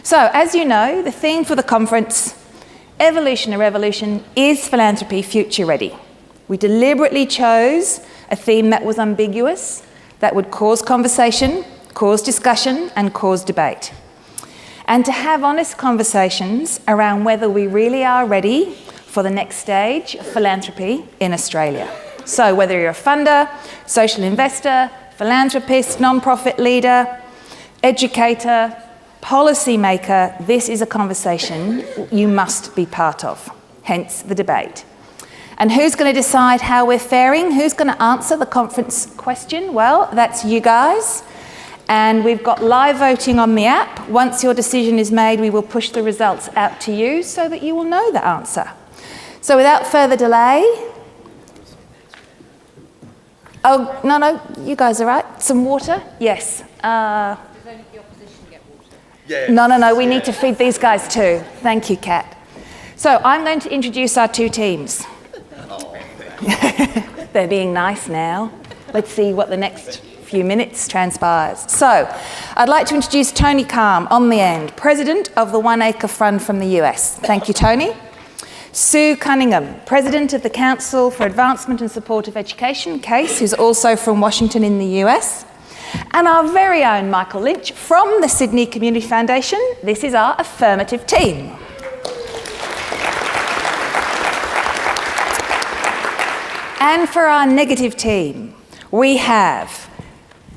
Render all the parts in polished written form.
So, as you know, the theme for the conference, Evolution or Revolution, is Philanthropy Future Ready. We deliberately chose a theme that was ambiguous, that would cause conversation, cause discussion, and cause debate. And to have honest conversations around whether we really are ready for the next stage of philanthropy in Australia. So whether you're a funder, social investor, philanthropist, non-profit leader, educator, policymaker, this is a conversation you must be part of, hence the debate. And who's going to decide how we're faring? Who's going to answer the conference question? Well, that's you guys. And we've got live voting on the app. Once your decision is made, we will push the results out to you so that you will know the answer. So without further delay... Oh, no, you guys are right. Some water? Yes. Yes. No, we need to feed these guys too. Thank you, Kat. So I'm going to introduce our two teams. They're being nice now. Let's see what the next few minutes transpires. So I'd like to introduce Tony Kalm on the end, President of the Acre Fund from the US. Thank you, Tony. Sue Cunningham, President of the Council for Advancement and Support of Education, CASE, who's also from Washington in the US. And our very own Michael Lynch from the Sydney Community Foundation. This is our affirmative team. And for our negative team, we have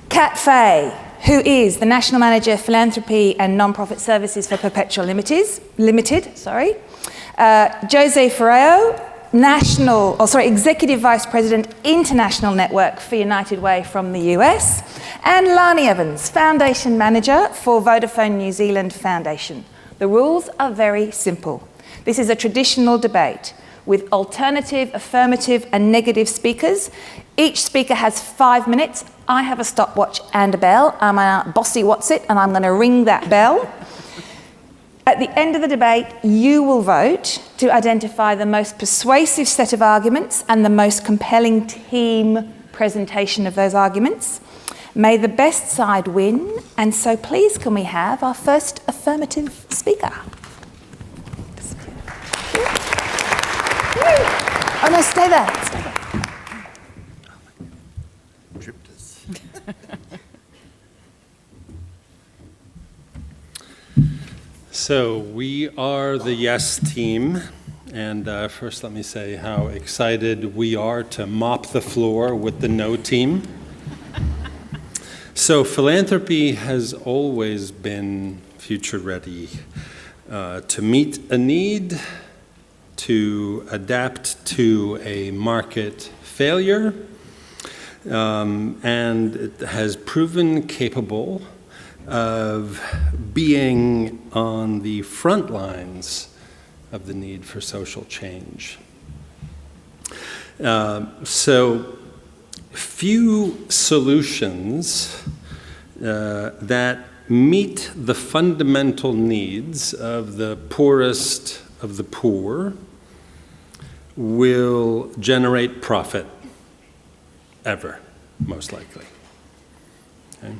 Cat Fay, who is the National Manager of Philanthropy and Non-Profit Services for Perpetual Limited. José Ferrão, Executive Vice President, International Network for United Way from the US, and Lani Evans, Foundation Manager for Vodafone New Zealand Foundation. The rules are very simple. This is a traditional debate with alternative, affirmative, and negative speakers. Each speaker has 5 minutes. I have a stopwatch and a bell. I'm a bossy what's it, and I'm going to ring that bell. At the end of the debate, you will vote to identify the most persuasive set of arguments and the most compelling team presentation of those arguments. May the best side win, and so please can we have our first affirmative speaker? Oh no, stay there. Tripped us. So we are the Yes team, and first let me say how excited we are to mop the floor with the No team. So philanthropy has always been future ready, to meet a need, to adapt to a market failure, and it has proven capable of being on the front lines of the need for social change. So few solutions that meet the fundamental needs of the poorest of the poor will generate profit ever, most likely. Okay.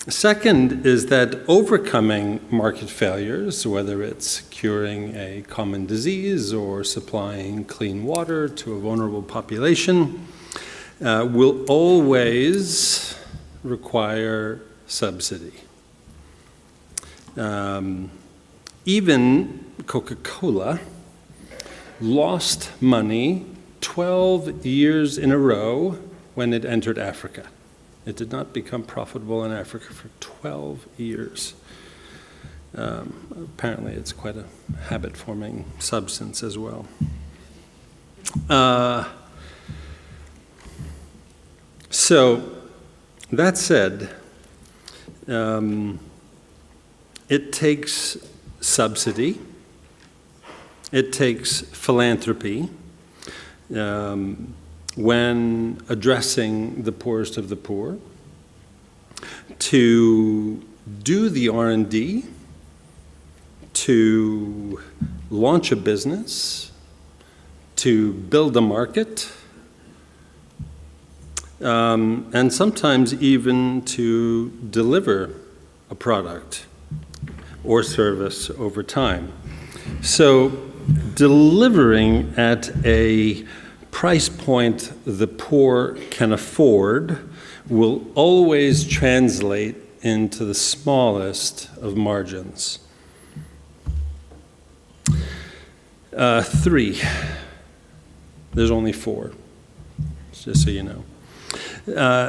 Second is that overcoming market failures, whether it's curing a common disease or supplying clean water to a vulnerable population, will always require subsidy. Even Coca-Cola lost money 12 years in a row when it entered Africa. It did not become profitable in Africa for 12 years. Apparently, it's quite a habit-forming substance as well. So, that said, it takes subsidy, it takes philanthropy, when addressing the poorest of the poor, to do the R&D, to launch a business, to build a market, and sometimes even to deliver a a product or service over time. So delivering at a price point the poor can afford will always translate into the smallest of margins. 3. There's only 4, just so you know.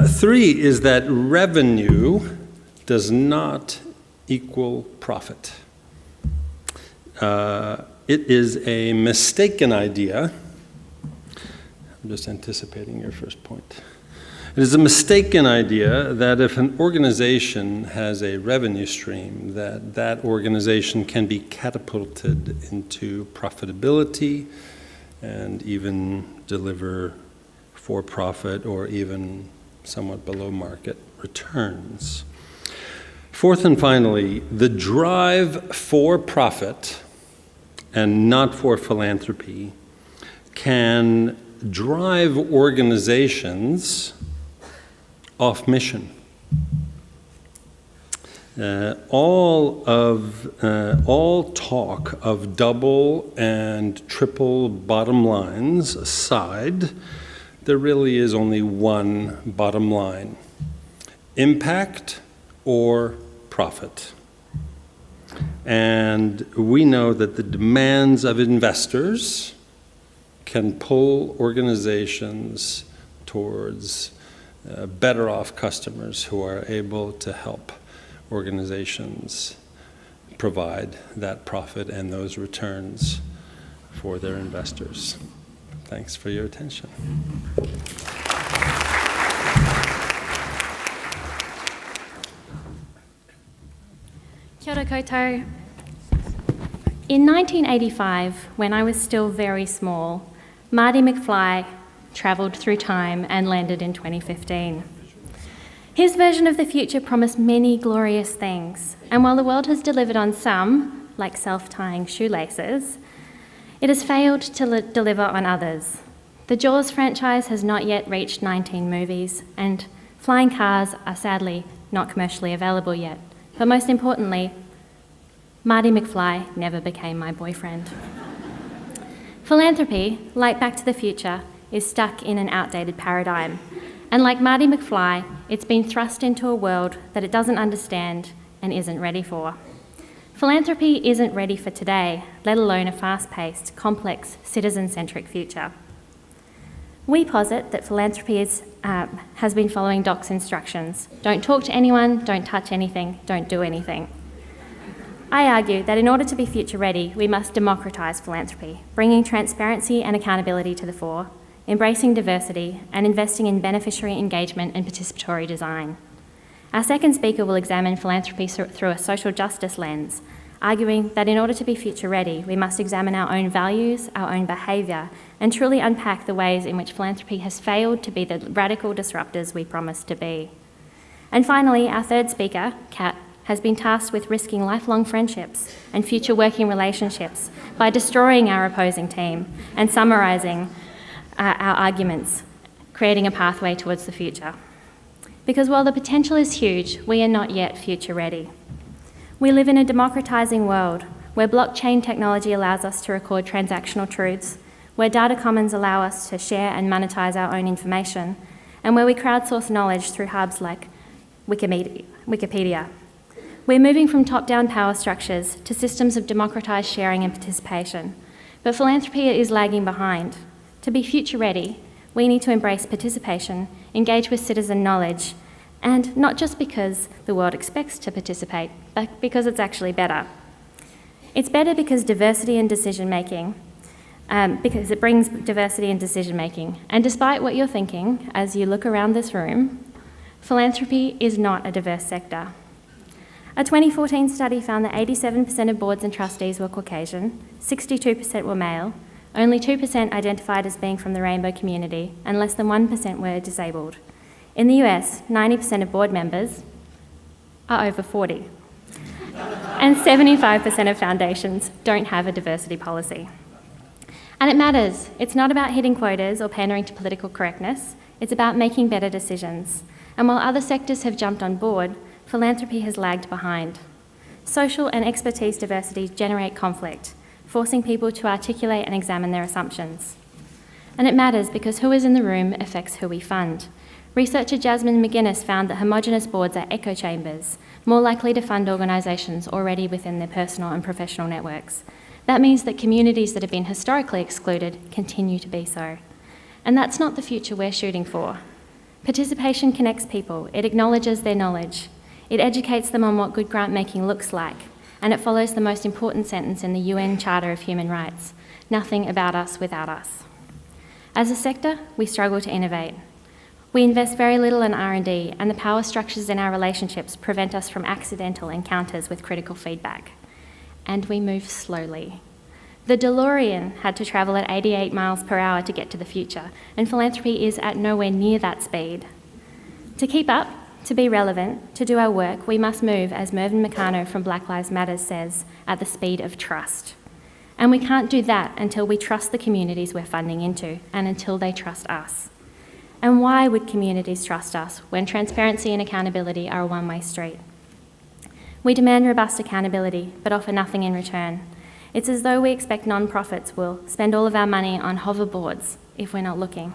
3 is that revenue does not equal profit. It is a mistaken idea. I'm just anticipating your first point. It is a mistaken idea that if an organization has a revenue stream, that organization can be catapulted into profitability and even deliver for-profit or even somewhat below market returns. 4th and finally, the drive for profit and not for philanthropy can drive organizations off mission. All talk of double and triple bottom lines aside, there really is only one bottom line: impact or profit. And we know that the demands of investors can pull organizations towards better off customers who are able to help organizations provide that profit and those returns for their investors. Thanks for your attention. Kia ora koutou. In 1985, when I was still very small, Marty McFly travelled through time and landed in 2015. His version of the future promised many glorious things, and while the world has delivered on some, like self-tying shoelaces, it has failed to deliver on others. The Jaws franchise has not yet reached 19 movies, and flying cars are sadly not commercially available yet. But most importantly, Marty McFly never became my boyfriend. Philanthropy, like Back to the Future, is stuck in an outdated paradigm. And like Marty McFly, it's been thrust into a world that it doesn't understand and isn't ready for. Philanthropy isn't ready for today, let alone a fast-paced, complex, citizen-centric future. We posit that philanthropy has been following Doc's instructions. Don't talk to anyone, don't touch anything, don't do anything. I argue that in order to be future-ready, we must democratise philanthropy, bringing transparency and accountability to the fore, embracing diversity, and investing in beneficiary engagement and participatory design. Our second speaker will examine philanthropy through a social justice lens, arguing that in order to be future-ready, we must examine our own values, our own behaviour, and truly unpack the ways in which philanthropy has failed to be the radical disruptors we promised to be. And finally, our third speaker, Kat, has been tasked with risking lifelong friendships and future working relationships by destroying our opposing team and summarising our arguments, creating a pathway towards the future. Because while the potential is huge, we are not yet future-ready. We live in a democratising world where blockchain technology allows us to record transactional truths, where data commons allow us to share and monetise our own information, and where we crowdsource knowledge through hubs like Wikipedia. We're moving from top-down power structures to systems of democratised sharing and participation, but philanthropy is lagging behind. To be future-ready, we need to embrace participation, engage with citizen knowledge, and not just because the world expects to participate, but because it's actually better. It's better because diversity in decision-making, because it brings diversity in decision-making. And despite what you're thinking as you look around this room, philanthropy is not a diverse sector. A 2014 study found that 87% of boards and trustees were Caucasian, 62% were male, only 2% identified as being from the rainbow community, and less than 1% were disabled. In the US, 90% of board members are over 40, and 75% of foundations don't have a diversity policy. And it matters. It's not about hitting quotas or pandering to political correctness. It's about making better decisions. And while other sectors have jumped on board, philanthropy has lagged behind. Social and expertise diversity generate conflict, forcing people to articulate and examine their assumptions. And it matters because who is in the room affects who we fund. Researcher Jasmine McGuinness found that homogenous boards are echo chambers, more likely to fund organisations already within their personal and professional networks. That means that communities that have been historically excluded continue to be so. And that's not the future we're shooting for. Participation connects people, it acknowledges their knowledge, it educates them on what good grant making looks like, and it follows the most important sentence in the UN Charter of Human Rights: nothing about us without us. As a sector, we struggle to innovate. We invest very little in R&D, and the power structures in our relationships prevent us from accidental encounters with critical feedback. And we move slowly. The DeLorean had to travel at 88 miles per hour to get to the future, and philanthropy is at nowhere near that speed. To keep up, to be relevant, to do our work, we must move, as Mervyn Meccano from Black Lives Matter says, at the speed of trust. And we can't do that until we trust the communities we're funding into, and until they trust us. And why would communities trust us when transparency and accountability are a one-way street? We demand robust accountability, but offer nothing in return. It's as though we expect non-profits will spend all of our money on hoverboards if we're not looking.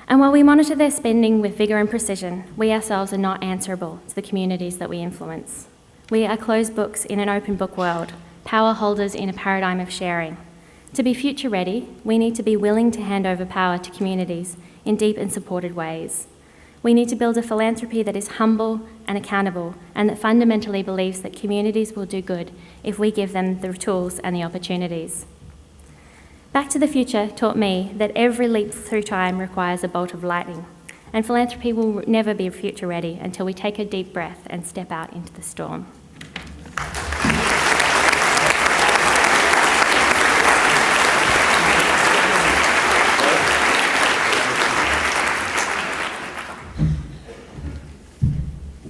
And while we monitor their spending with vigour and precision, we ourselves are not answerable to the communities that we influence. We are closed books in an open book world, power holders in a paradigm of sharing. To be future ready, we need to be willing to hand over power to communities in deep and supported ways. We need to build a philanthropy that is humble and accountable, and that fundamentally believes that communities will do good if we give them the tools and the opportunities. Back to the Future taught me that every leap through time requires a bolt of lightning, and philanthropy will never be future ready until we take a deep breath and step out into the storm.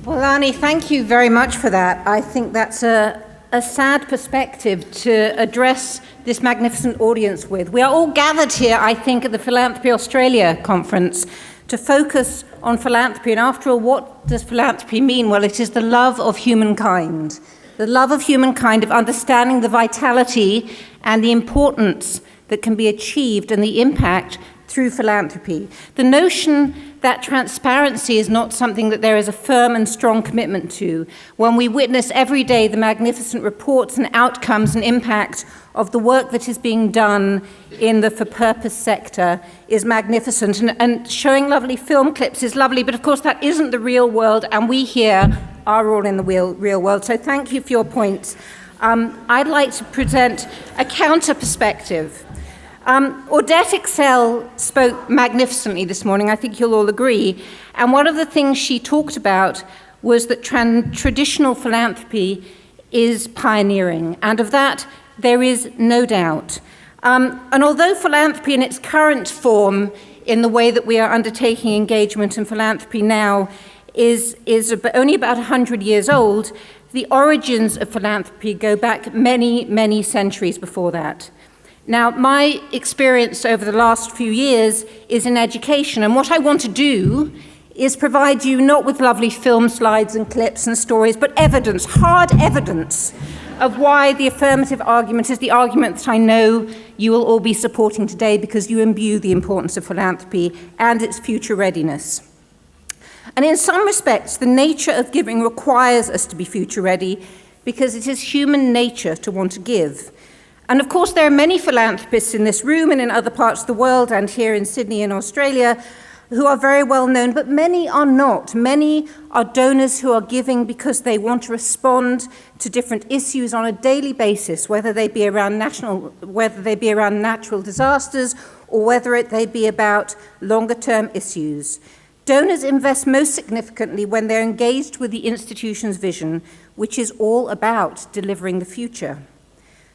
Well, Lani, thank you very much for that. I think that's a sad perspective to address this magnificent audience with. We are all gathered here, I think, at the Philanthropy Australia conference to focus on philanthropy. And after all, what does philanthropy mean? Well, it is the love of humankind. The love of humankind, of understanding the vitality and the importance that can be achieved and the impact through philanthropy. The notion that transparency is not something that there is a firm and strong commitment to, when we witness every day the magnificent reports and outcomes and impact of the work that is being done in the for-purpose sector, is magnificent. And showing lovely film clips is lovely, but of course that isn't the real world, and we here are all in the real world. So thank you for your points. I'd like to present a counter perspective. Odette Excel spoke magnificently this morning, I think you'll all agree, and one of the things she talked about was that traditional philanthropy is pioneering, and of that there is no doubt. And although philanthropy in its current form, in the way that we are undertaking engagement in philanthropy now, is only about 100 years old, the origins of philanthropy go back many, many centuries before that. Now, my experience over the last few years is in education, and what I want to do is provide you not with lovely film slides and clips and stories, but evidence, hard evidence, of why the affirmative argument is the argument that I know you will all be supporting today, because you imbue the importance of philanthropy and its future readiness. And in some respects, the nature of giving requires us to be future ready, because it is human nature to want to give. And of course, there are many philanthropists in this room and in other parts of the world and here in Sydney and Australia who are very well known, but many are not. Many are donors who are giving because they want to respond to different issues on a daily basis, whether they be around natural disasters or whether they be about longer-term issues. Donors invest most significantly when they're engaged with the institution's vision, which is all about delivering the future.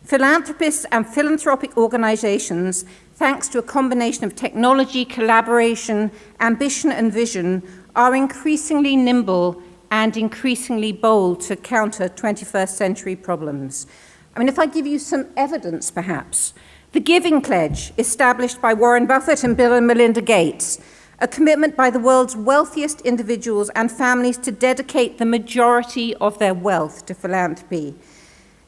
Philanthropists and philanthropic organizations, thanks to a combination of technology, collaboration, ambition, and vision, are increasingly nimble and increasingly bold to counter 21st century problems. I mean, if I give you some evidence, perhaps, the Giving Pledge, established by Warren Buffett and Bill and Melinda Gates, a commitment by the world's wealthiest individuals and families to dedicate the majority of their wealth to philanthropy.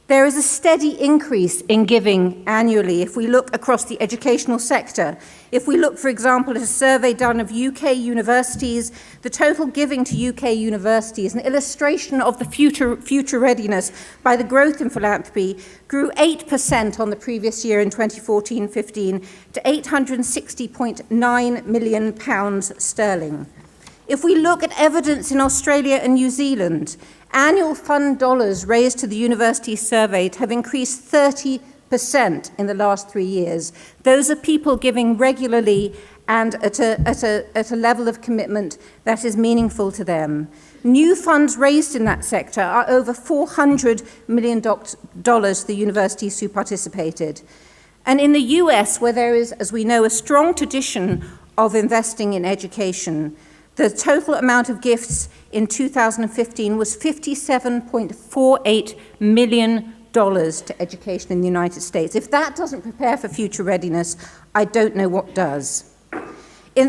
There is a steady increase in giving annually if we look across the educational sector. If we look, for example, at a survey done of UK universities, the total giving to UK universities, an illustration of the future readiness by the growth in philanthropy, grew 8% on the previous year in 2014-15 to £860.9 million sterling. If we look at evidence in Australia and New Zealand, annual fund dollars raised to the universities surveyed have increased 30% in the last 3 years. Those are people giving regularly and at a level of commitment that is meaningful to them. New funds raised in that sector are over $400 million to the universities who participated. And in the US, where there is, as we know, a strong tradition of investing in education, the total amount of gifts in 2015 was $57.48 million to education in the United States. If that doesn't prepare for future readiness, I don't know what does.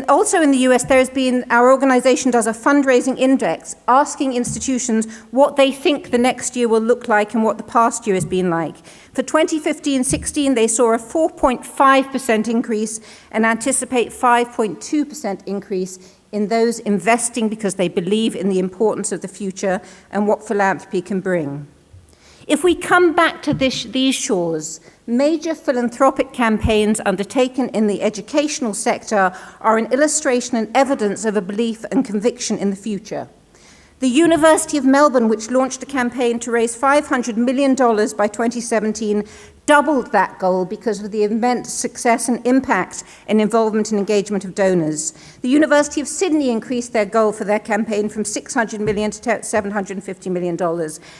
Also in the US, our organization does a fundraising index asking institutions what they think the next year will look like and what the past year has been like. For 2015-16, they saw a 4.5% increase and anticipate 5.2% increase in those investing because they believe in the importance of the future and what philanthropy can bring. If we come back to these shores, major philanthropic campaigns undertaken in the educational sector are an illustration and evidence of a belief and conviction in the future. The University of Melbourne, which launched a campaign to raise $500 million by 2017, doubled that goal because of the immense success and impact and involvement and engagement of donors. The University of Sydney increased their goal for their campaign from $600 million to $750 million.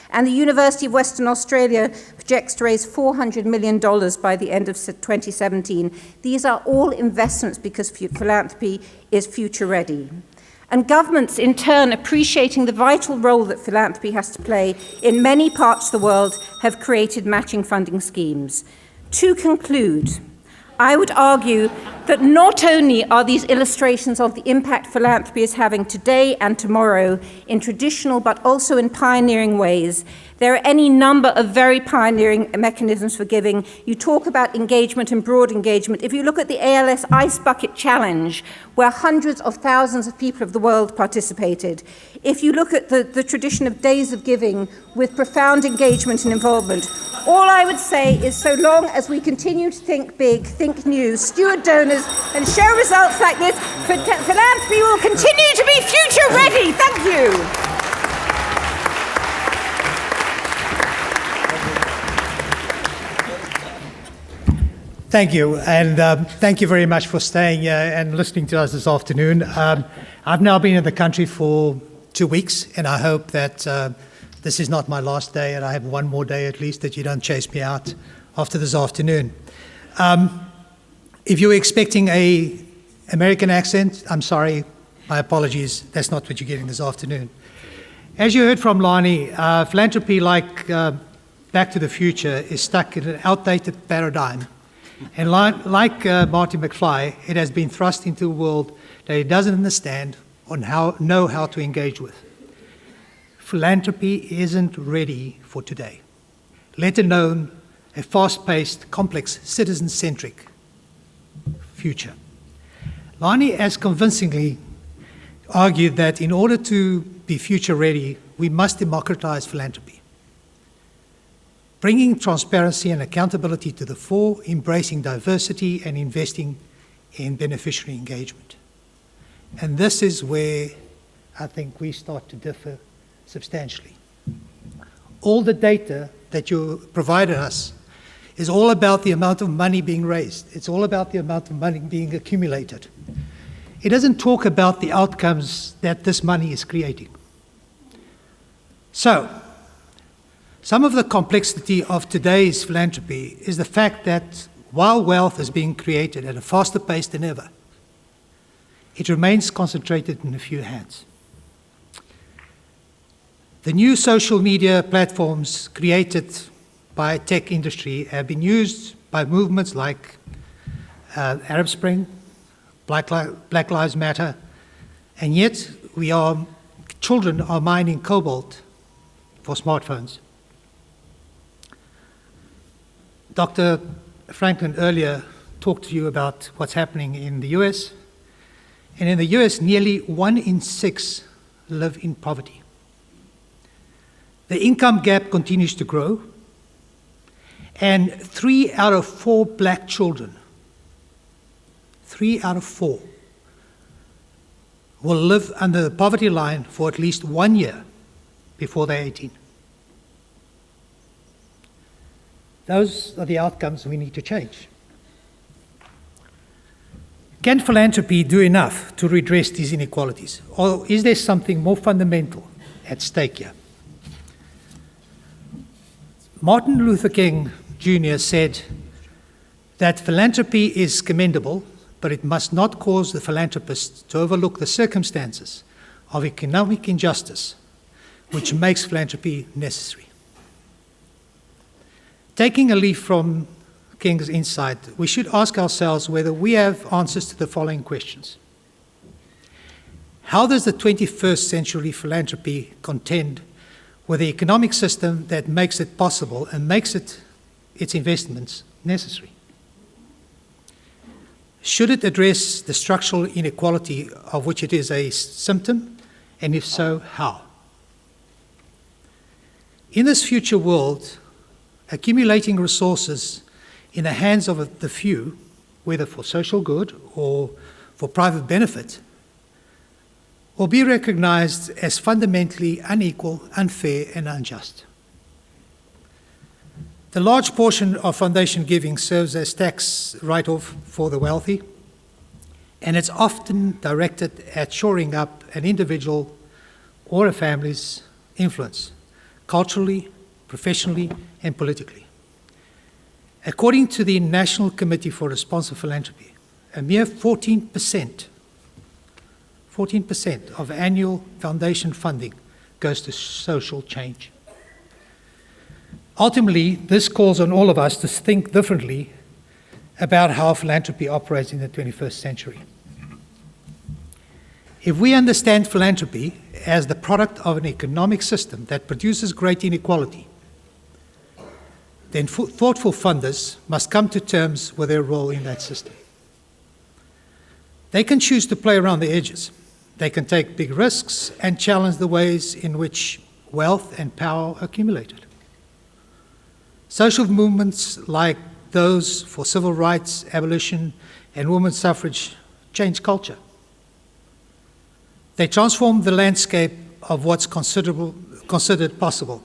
And the University of Western Australia projects to raise $400 million by the end of 2017. These are all investments because philanthropy is future ready. And governments, in turn, appreciating the vital role that philanthropy has to play in many parts of the world, have created matching funding schemes. To conclude, I would argue that not only are these illustrations of the impact philanthropy is having today and tomorrow in traditional but also in pioneering ways, there are any number of very pioneering mechanisms for giving. You talk about engagement and broad engagement. If you look at the ALS Ice Bucket Challenge, where hundreds of thousands of people of the world participated, if you look at the tradition of days of giving with profound engagement and involvement, all I would say is so long as we continue to think big, think new, steward donors, and show results like this, philanthropy will continue to be future ready. Thank you. Thank you, and thank you very much for staying here and listening to us this afternoon. I've now been in the country for 2 weeks, and I hope that this is not my last day, and I have one more day at least, that you don't chase me out after this afternoon. If you were expecting an American accent, I'm sorry, my apologies, that's not what you're getting this afternoon. As you heard from Lani, philanthropy, like Back to the Future, is stuck in an outdated paradigm. And like Marty McFly, it has been thrust into a world that it doesn't understand or know how to engage with. Philanthropy isn't ready for today, let alone a fast-paced, complex, citizen-centric future. Lani has convincingly argued that in order to be future-ready, we must democratize philanthropy, bringing transparency and accountability to the fore, embracing diversity and investing in beneficiary engagement. And this is where I think we start to differ substantially. All the data that you provided us is all about the amount of money being raised. It's all about the amount of money being accumulated. It doesn't talk about the outcomes that this money is creating. So, some of the complexity of today's philanthropy is the fact that while wealth is being created at a faster pace than ever, it remains concentrated in a few hands. The new social media platforms created by tech industry have been used by movements like Arab Spring, Black Lives Matter, and yet children are mining cobalt for smartphones. Dr. Franklin earlier talked to you about what's happening in the US. And in the US, nearly 1 in 6 live in poverty. The income gap continues to grow, and 3 out of 4 black children, 3 out of 4, will live under the poverty line for at least 1 year before they're 18. Those are the outcomes we need to change. Can philanthropy do enough to redress these inequalities? Or is there something more fundamental at stake here? Martin Luther King Jr. said that philanthropy is commendable, but it must not cause the philanthropist to overlook the circumstances of economic injustice, which makes philanthropy necessary. Taking a leaf from King's insight, we should ask ourselves whether we have answers to the following questions. How does the 21st century philanthropy contend with the economic system that makes it possible and makes its investments necessary? Should it address the structural inequality of which it is a symptom, and if so, how? In this future world, accumulating resources in the hands of the few, whether for social good or for private benefit, will be recognized as fundamentally unequal, unfair, and unjust. The large portion of foundation giving serves as tax write-off for the wealthy, and it's often directed at shoring up an individual or a family's influence, culturally, professionally, and politically. According to the National Committee for Responsible Philanthropy, a mere 14% of annual foundation funding goes to social change. Ultimately, this calls on all of us to think differently about how philanthropy operates in the 21st century. If we understand philanthropy as the product of an economic system that produces great inequality, then thoughtful funders must come to terms with their role in that system. They can choose to play around the edges. They can take big risks and challenge the ways in which wealth and power are accumulated. Social movements like those for civil rights, abolition, and women's suffrage change culture. They transform the landscape of what's considered possible.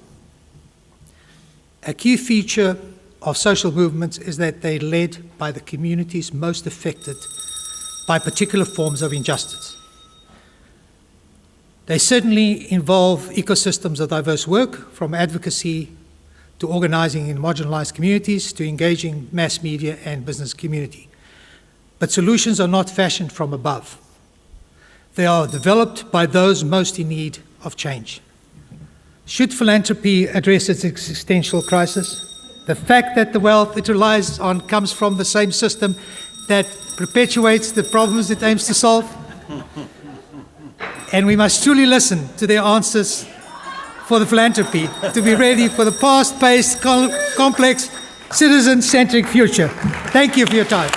A key feature of social movements is that they're led by the communities most affected by particular forms of injustice. They certainly involve ecosystems of diverse work, from advocacy to organizing in marginalized communities to engaging mass media and business community. But solutions are not fashioned from above. They are developed by those most in need of change. Should philanthropy address its existential crisis? The fact that the wealth it relies on comes from the same system that perpetuates the problems it aims to solve? And we must truly listen to their answers for the philanthropy to be ready for the fast-paced, complex, citizen-centric future. Thank you for your time.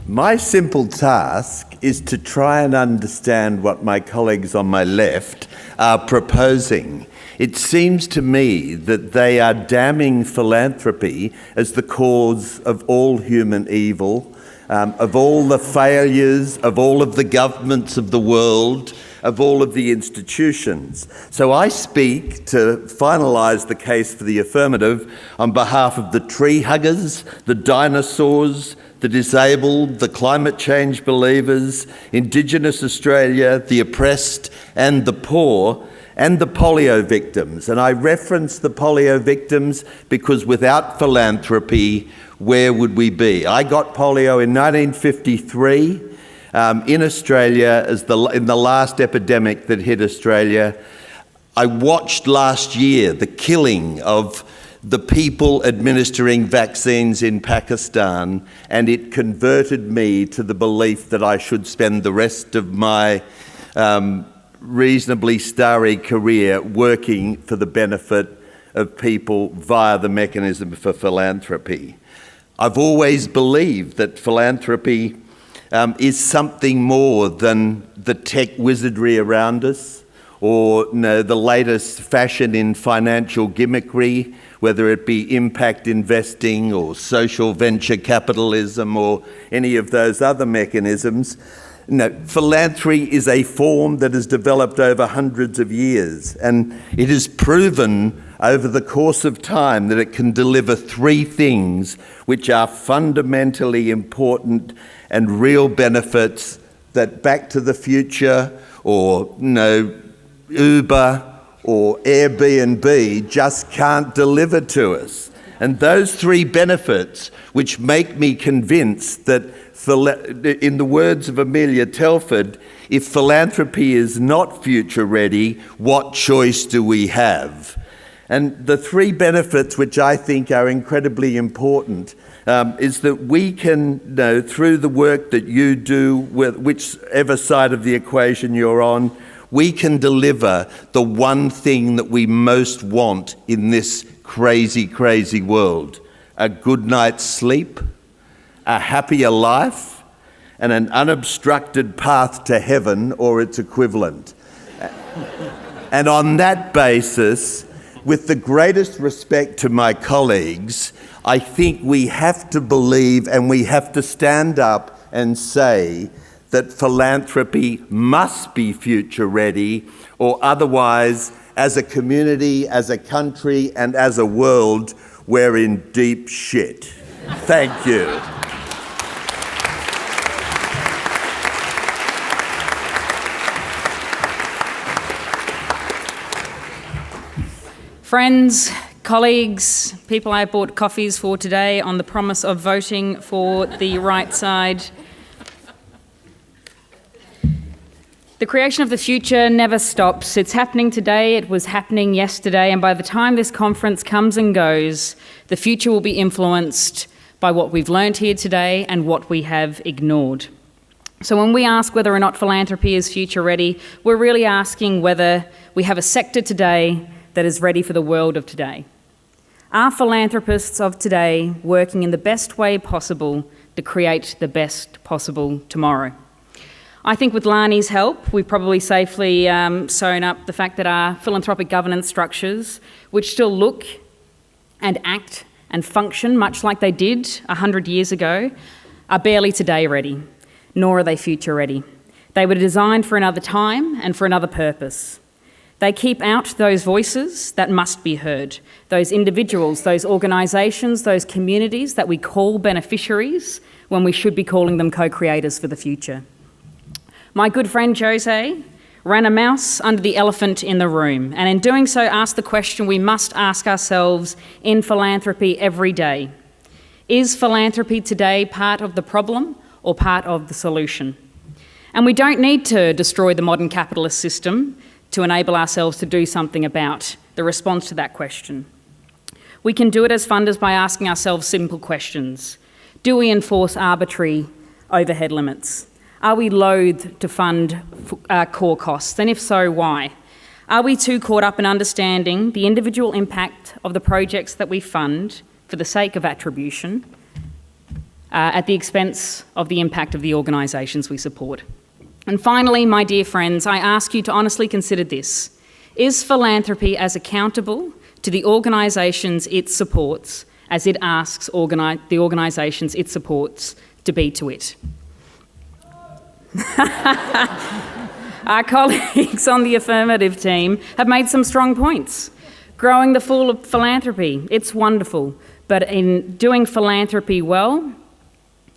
My simple task is to try and understand what my colleagues on my left are proposing. It seems to me that they are damning philanthropy as the cause of all human evil, of all the failures, of all of the governments of the world, of all of the institutions. So I speak to finalise the case for the affirmative on behalf of the tree huggers, the dinosaurs, the disabled, the climate change believers, Indigenous Australia, the oppressed and the poor, and the polio victims. And I reference the polio victims because without philanthropy, where would we be? I got polio in 1953 in Australia in the last epidemic that hit Australia. I watched last year the killing of the people administering vaccines in Pakistan, and it converted me to the belief that I should spend the rest of my reasonably starry career working for the benefit of people via the mechanism for philanthropy. I've always believed that philanthropy is something more than the tech wizardry around us, or the latest fashion in financial gimmickry, whether it be impact investing or social venture capitalism or any of those other mechanisms. Philanthropy is a form that has developed over hundreds of years, and it has proven over the course of time that it can deliver three things which are fundamentally important and real benefits that Back to the Future or Uber or Airbnb just can't deliver to us. And those three benefits, which make me convinced that, in the words of Amelia Telford, if philanthropy is not future ready, what choice do we have? And the three benefits which I think are incredibly important is that we can, through the work that you do, with whichever side of the equation you're on, we can deliver the one thing that we most want in this crazy, crazy world: a good night's sleep, a happier life, and an unobstructed path to heaven or its equivalent. And on that basis, with the greatest respect to my colleagues, I think we have to believe and we have to stand up and say that philanthropy must be future ready, or otherwise, as a community, as a country, and as a world, we're in deep shit. Thank you. Friends, colleagues, people I bought coffees for today on the promise of voting for the right side. The creation of the future never stops. It's happening today, it was happening yesterday, and by the time this conference comes and goes, the future will be influenced by what we've learned here today and what we have ignored. So when we ask whether or not philanthropy is future ready, we're really asking whether we have a sector today that is ready for the world of today. Are philanthropists of today working in the best way possible to create the best possible tomorrow? I think with Lani's help, we've probably safely sewn up the fact that our philanthropic governance structures, which still look and act and function much like they did 100 years ago, are barely today ready, nor are they future ready. They were designed for another time and for another purpose. They keep out those voices that must be heard, those individuals, those organisations, those communities that we call beneficiaries when we should be calling them co-creators for the future. My good friend José ran a mouse under the elephant in the room, and in doing so asked the question we must ask ourselves in philanthropy every day. Is philanthropy today part of the problem or part of the solution? And we don't need to destroy the modern capitalist system to enable ourselves to do something about the response to that question. We can do it as funders by asking ourselves simple questions. Do we enforce arbitrary overhead limits? Are we loath to fund core costs? And if so, why? Are we too caught up in understanding the individual impact of the projects that we fund for the sake of attribution at the expense of the impact of the organisations we support? And finally, my dear friends, I ask you to honestly consider this. Is philanthropy as accountable to the organisations it supports as it asks the organisations it supports to be to it? Our colleagues on the affirmative team have made some strong points. Growing the pool of philanthropy, it's wonderful, but in doing philanthropy well,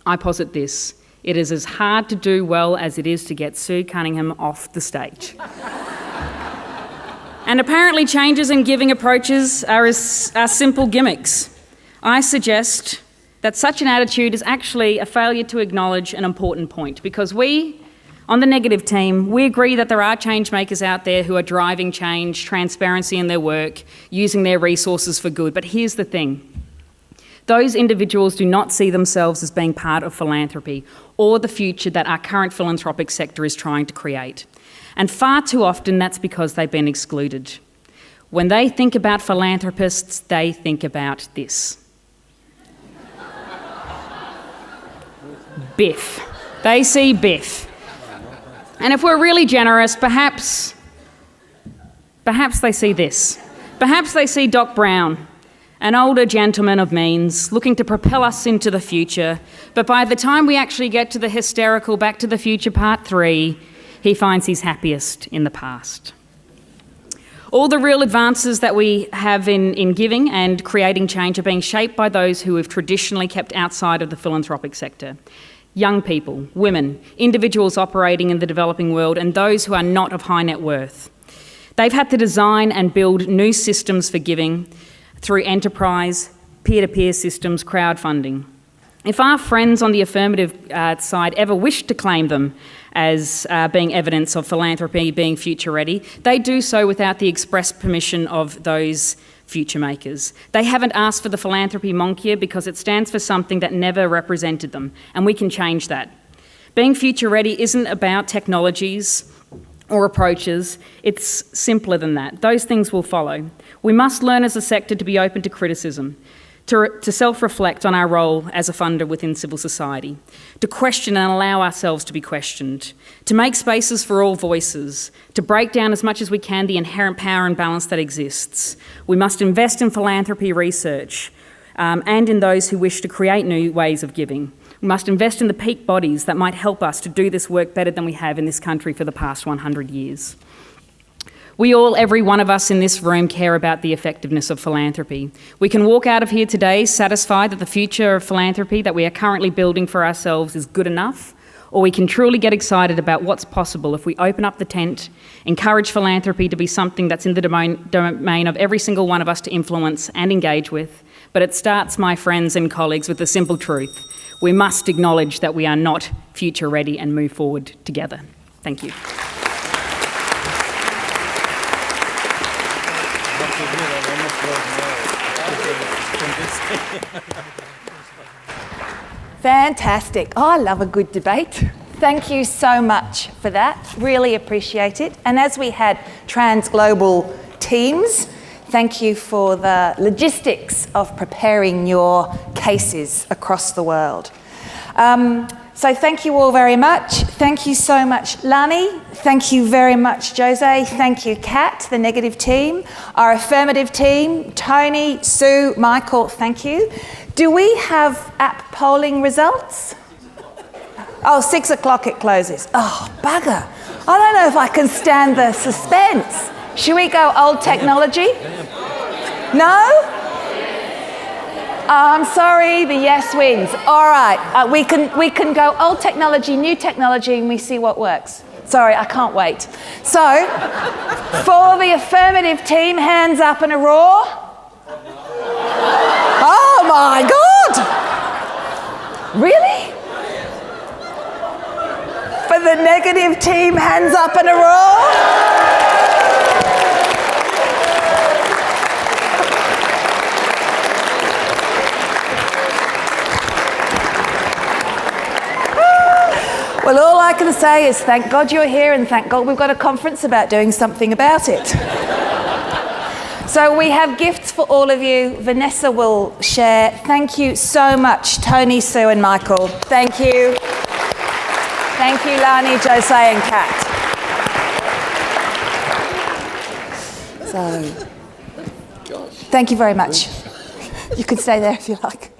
I posit this: it is as hard to do well as it is to get Sue Cunningham off the stage. And apparently changes in giving approaches are simple gimmicks. I suggest that such an attitude is actually a failure to acknowledge an important point, because we On the negative team, we agree that there are change makers out there who are driving change, transparency in their work, using their resources for good. But here's the thing. Those individuals do not see themselves as being part of philanthropy or the future that our current philanthropic sector is trying to create. And far too often that's because they've been excluded. When they think about philanthropists, they think about this. Biff. They see Biff. And if we're really generous, perhaps they see this. Perhaps they see Doc Brown, an older gentleman of means, looking to propel us into the future, but by the time we actually get to the hysterical Back to the Future Part 3, he finds he's happiest in the past. All the real advances that we have in giving and creating change are being shaped by those who have traditionally kept outside of the philanthropic sector. Young people, women, individuals operating in the developing world, and those who are not of high net worth. They've had to design and build new systems for giving through enterprise, peer-to-peer systems, crowdfunding. If our friends on the affirmative side ever wish to claim them as being evidence of philanthropy being future ready, they do so without the express permission of those future makers. They haven't asked for the philanthropy monkia because it stands for something that never represented them, and we can change that. Being future ready isn't about technologies or approaches, it's simpler than that. Those things will follow. We must learn as a sector to be open to criticism, to self-reflect on our role as a funder within civil society, to question and allow ourselves to be questioned, to make spaces for all voices, to break down as much as we can the inherent power and balance that exists. We must invest in philanthropy research and in those who wish to create new ways of giving. We must invest in the peak bodies that might help us to do this work better than we have in this country for the past 100 years. We all, every one of us in this room, care about the effectiveness of philanthropy. We can walk out of here today satisfied that the future of philanthropy that we are currently building for ourselves is good enough, or we can truly get excited about what's possible if we open up the tent, encourage philanthropy to be something that's in the domain of every single one of us to influence and engage with. But it starts, my friends and colleagues, with the simple truth. We must acknowledge that we are not future ready and move forward together. Thank you. Fantastic. Oh, I love a good debate. Thank you so much for that. Really appreciate it. And as we had trans-global teams, thank you for the logistics of preparing your cases across the world. So thank you all very much. Thank you so much, Lani. Thank you very much, José. Thank you, Kat, the negative team. Our affirmative team, Tony, Sue, Michael, thank you. Do we have app polling results? Oh, 6 o'clock it closes. Oh, bugger. I don't know if I can stand the suspense. Should we go old technology? No? I'm sorry, the yes wins. All right, we can go old technology, new technology, and we see what works. Sorry, I can't wait. So, for the affirmative team, hands up and a roar. Oh my God! Really? For the negative team, hands up and a roar. Well, all I can say is thank God you're here and thank God we've got a conference about doing something about it. So we have gifts for all of you. Vanessa will share. Thank you so much, Tony, Sue and Michael. Thank you. Thank you, Lani, José and Kat. So, thank you very much. You can stay there if you like.